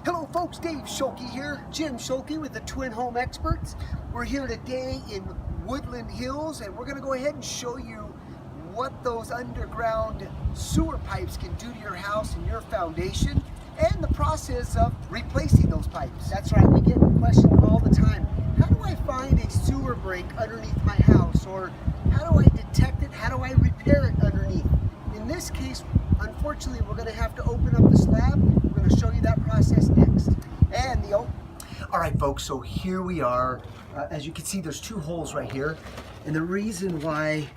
Hello folks, Dave Schulke here, Jim Schulke with the Twin Home Experts. We're here today in Woodland Hills and we're going to go ahead and show you what those underground sewer pipes can do to your house and your foundation and the process of replacing those pipes. That's right, we get questioned all the time. How do I find a sewer break underneath my house? Or how do I detect it? How do I repair it underneath? In this case, unfortunately, we're going to have to open up the slab. We're going to show you that process next. And all right, folks, so here we are. As you can see, there's two holes right here. And the reason why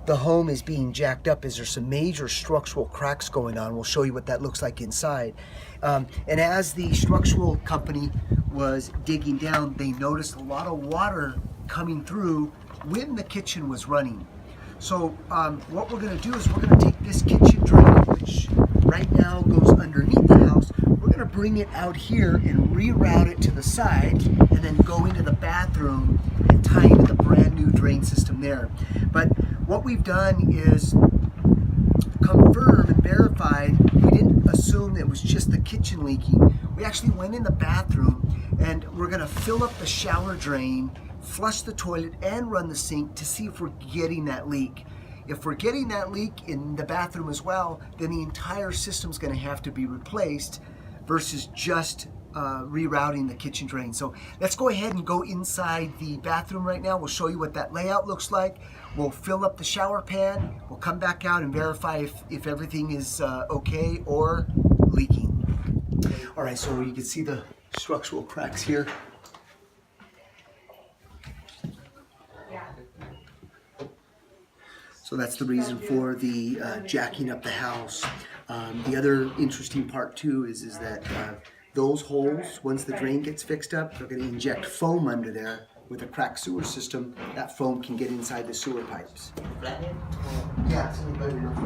the home is being jacked up is there's some major structural cracks going on. We'll show you what that looks like inside. And as the structural company was digging down, they noticed a lot of water coming through when the kitchen was running. So what we're going to do is we're going to take this kitchen drain, which right now goes underneath the house. We're going to bring it out here and reroute it to the side and then go into the bathroom and tie into the brand new drain system there. But what we've done is confirm and verified. We didn't assume it was just the kitchen leaking. We actually went in the bathroom and we're going to fill up the shower drain, flush the toilet and run the sink to see if we're getting that leak. If we're getting that leak in the bathroom as well, then the entire system's going to have to be replaced versus just rerouting the kitchen drain. So let's go ahead and go inside the bathroom right now. We'll show you what that layout looks like. We'll fill up the shower pan. We'll come back out and verify if everything is okay or leaking. All right, so you can see the structural cracks here. So that's the reason for the jacking up the house. The other interesting part too is that those holes, once the drain gets fixed up, they're going to inject foam under there. With a cracked sewer system, that foam can get inside the sewer pipes. Flathead? Yeah, it's only better enough.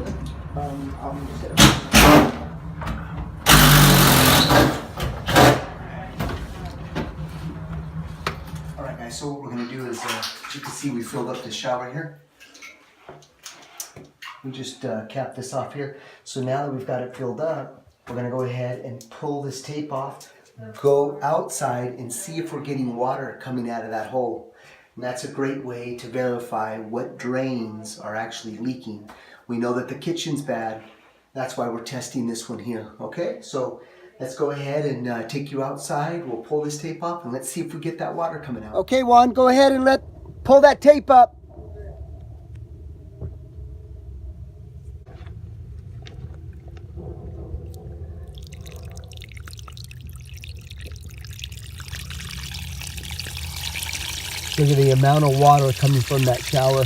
All right, guys. So what we're going to do is, as you can see, we filled up the shower here. We just capped this off here. So now that we've got it filled up, we're going to go ahead and pull this tape off, go outside and see if we're getting water coming out of that hole. And that's a great way to verify what drains are actually leaking. We know that the kitchen's bad. That's why we're testing this one here. Okay, so let's go ahead and take you outside. We'll pull this tape off and let's see if we get that water coming out. Okay, Juan, go ahead and pull that tape up. Look at the amount of water coming from that shower.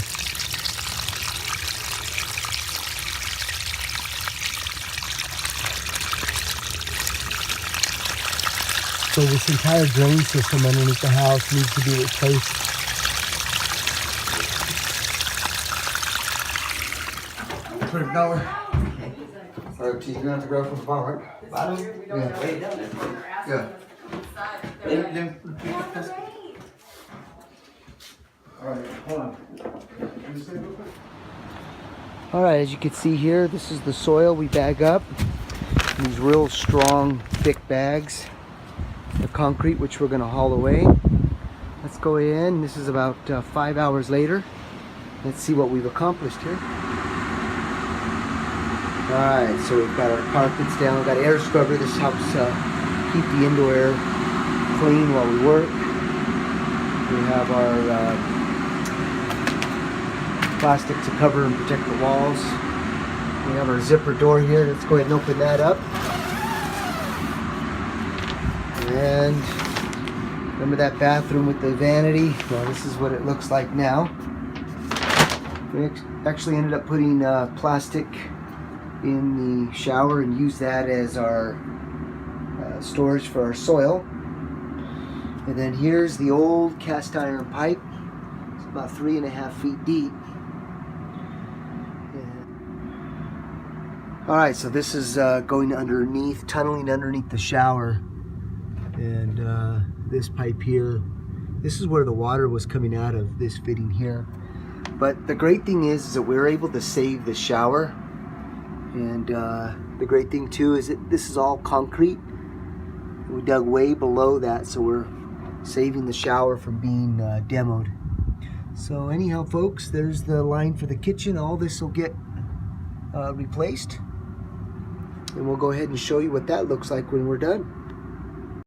So this entire drain system underneath the house needs to be replaced. Put it down. All right, you're gonna have to grab from the bottom, right? Bottom? Yeah. Way down. Yeah. All right, hold on. All right, as you can see here, this is the soil we bag up. These real strong, thick bags. The concrete, which we're gonna haul away. Let's go in. This is about 5 hours later. Let's see what we've accomplished here. All right, so we've got our carpets down. We've got air scrubber. This helps keep the indoor air clean while we work. We have our plastic to cover and protect the walls. We have our zipper door here. Let's go ahead and open that up. And remember that bathroom with the vanity? Well, this is what it looks like now. We actually ended up putting plastic in the shower and use that as our storage for our soil. And then here's the old cast iron pipe. It's about 3.5 feet deep. All right, so this is going underneath, tunneling underneath the shower. And this pipe here, this is where the water was coming out of this fitting here. But the great thing is that we're able to save the shower And the great thing too is that this is all concrete. We dug way below that, so we're saving the shower from being demoed. So anyhow, folks, there's the line for the kitchen. All this will get replaced, and we'll go ahead and show you what that looks like when we're done.